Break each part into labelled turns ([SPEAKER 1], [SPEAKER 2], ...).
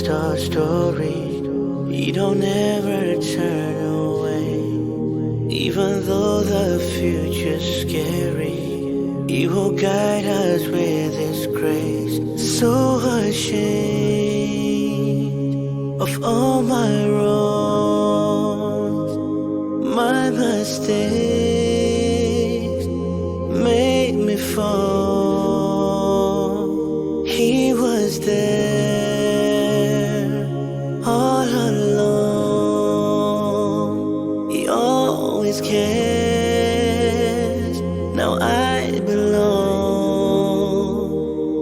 [SPEAKER 1] past our story. You don't ever turn away. Even though the future's scary, you will guide us with His grace. So ashamed of all my wrongs, my mistakes made me fall. He was there all along. He always cares. Now I belong.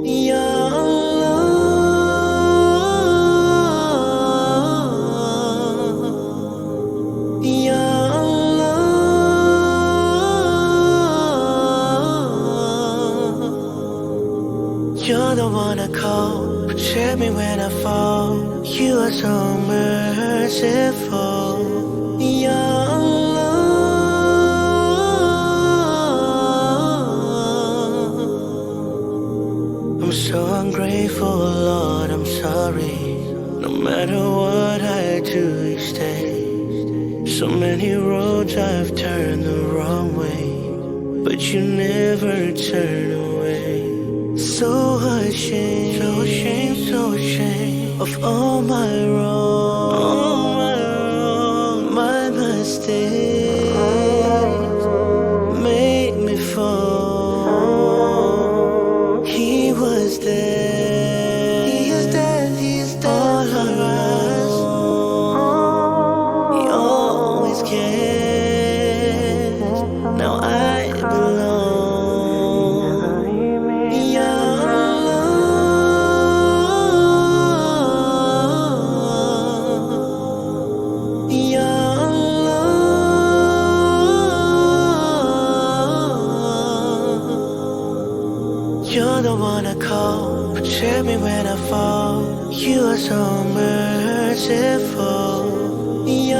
[SPEAKER 1] Your love, your love. You're the one I call, protect me when I fall. You are so merciful. Your love. I'm so ungrateful, Lord, I'm sorry. No matter what I do each day, so many roads I've turned the wrong way, but you never turn away. So ashamed, so ashamed, so ashamed of all my wrongs, my mistakes made me fall. He was there, He is there, He is there all along. He always cares. Now I belong. You're the one I call, protect me when I fall. You are so merciful. Your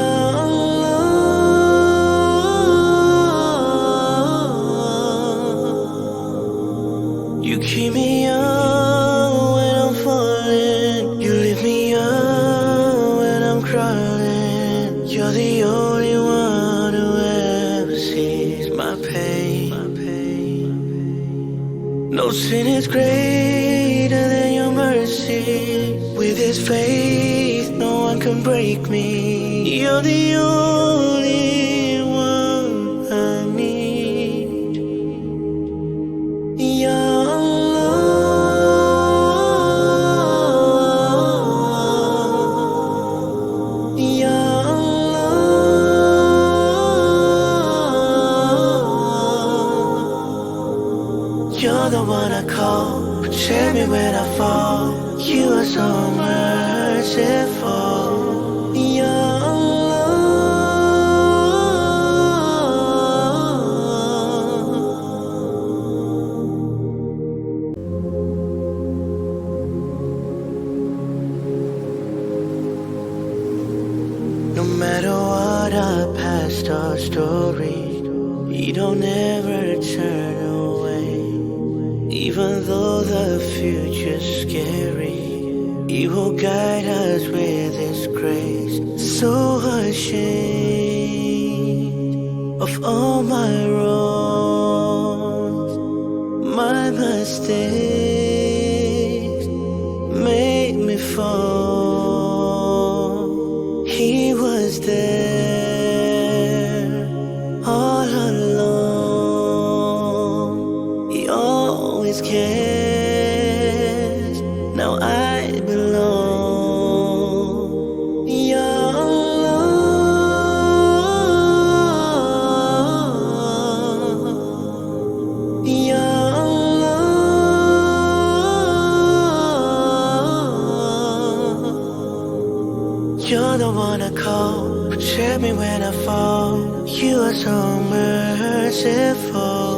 [SPEAKER 1] love. You keep me young when I'm falling. You lift me up when I'm crawling. You're the only one who ever sees my pain. No sin is greater than your mercy. With His faith, no one can break me. You're the only one I need. Your love, your love. You're the one I call, protect me when I fall. You are so merciful. Your love. No matter what our past or story, you don't ever turn away. Even though the future's scary, you will guide us with His grace. So ashamed of all my wrongs, my mistakes made me fall. He was there all along. He always cares. Now I belong. Your love, your love. You're the one I call, protect me when I fall. You are so merciful.